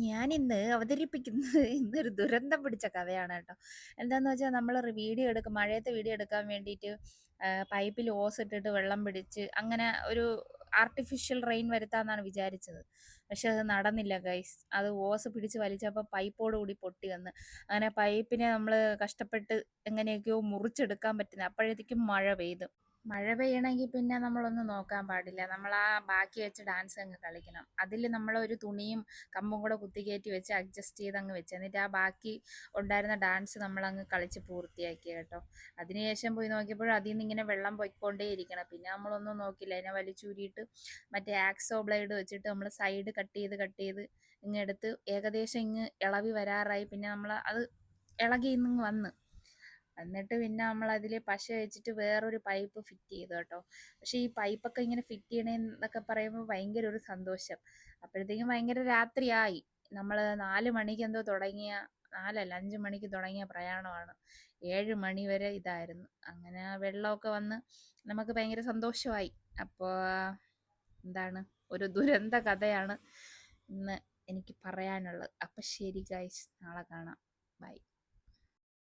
ഞാനിന്ന് അവതരിപ്പിക്കുന്നത് ഇന്നൊരു ദുരന്തം പിടിച്ച കഥയാണ് കേട്ടോ. എന്താന്ന് വെച്ചാൽ നമ്മളൊരു വീഡിയോ എടുക്കും മഴയത്തെ വീഡിയോ എടുക്കാൻ വേണ്ടിയിട്ട് പൈപ്പിൽ ഓസ് ഇട്ടിട്ട് വെള്ളം പിടിച്ച് അങ്ങനെ ഒരു ആർട്ടിഫിഷ്യൽ റെയിൻ വരുത്താമെന്നാണ് വിചാരിച്ചത്. പക്ഷെ അത് നടന്നില്ല ഗൈസ്. അത് ഓസ് പിടിച്ച് വലിച്ചപ്പോൾ പൈപ്പോട് കൂടി പൊട്ടി വന്ന്. അങ്ങനെ പൈപ്പിനെ നമ്മൾ കഷ്ടപ്പെട്ട് എങ്ങനെയൊക്കെയോ മുറിച്ചെടുക്കാൻ പറ്റുന്നത്. അപ്പോഴത്തേക്കും മഴ പെയ്തു. മഴ പെയ്യണമെങ്കിൽ പിന്നെ നമ്മളൊന്നും നോക്കാൻ പാടില്ല. നമ്മൾ ആ ബാക്കി വെച്ച് ഡാൻസ് അങ്ങ് കളിക്കണം. അതിൽ നമ്മൾ ഒരു തുണിയും കമ്പും കൂടെ കുത്തിക്കയറ്റി വെച്ച് അഡ്ജസ്റ്റ് ചെയ്ത് അങ്ങ് വെച്ച് എന്നിട്ട് ആ ബാക്കി ഉണ്ടായിരുന്ന ഡാൻസ് നമ്മളങ്ങ് കളിച്ച് പൂർത്തിയാക്കി കേട്ടോ. അതിനുശേഷം പോയി നോക്കിയപ്പോൾ അതിൽ നിന്ന് ഇങ്ങനെ വെള്ളം പൊയ്ക്കൊണ്ടേ ഇരിക്കണം. പിന്നെ നമ്മളൊന്നും നോക്കില്ല, അതിനെ വലിച്ചൂരിയിട്ട് മറ്റേ ആക്സോ ബ്ലേഡ് വെച്ചിട്ട് നമ്മൾ സൈഡ് കട്ട് ചെയ്ത് ഇങ്ങെടുത്ത് ഏകദേശം ഇങ്ങ് ഇളവി വരാറായി. പിന്നെ നമ്മൾ അത് ഇളകി ഇന്നിങ്ങ് വന്ന് എന്നിട്ട് പിന്നെ നമ്മളതിൽ പശ വെച്ചിട്ട് വേറൊരു പൈപ്പ് ഫിറ്റ് ചെയ്തു കേട്ടോ. പക്ഷേ ഈ പൈപ്പൊക്കെ ഇങ്ങനെ ഫിറ്റ് ചെയ്യണേന്നൊക്കെ പറയുമ്പോൾ ഭയങ്കര ഒരു സന്തോഷം. അപ്പോഴത്തേക്കും ഭയങ്കര രാത്രിയായി. നമ്മൾ 4 മണിക്ക് എന്തോ തുടങ്ങിയ, 4 അല്ല 5 മണിക്ക് തുടങ്ങിയ പ്രയാണമാണ്. 7 മണി വരെ ഇതായിരുന്നു. അങ്ങനെ വെള്ളമൊക്കെ വന്ന് നമുക്ക് ഭയങ്കര സന്തോഷമായി. അപ്പോൾ എന്താണ്, ഒരു ദുരന്ത കഥയാണ് ഇന്ന് എനിക്ക് പറയാനുള്ളത്. അപ്പം ശരി ഗൈസ്, നാളെ കാണാം. ബൈ.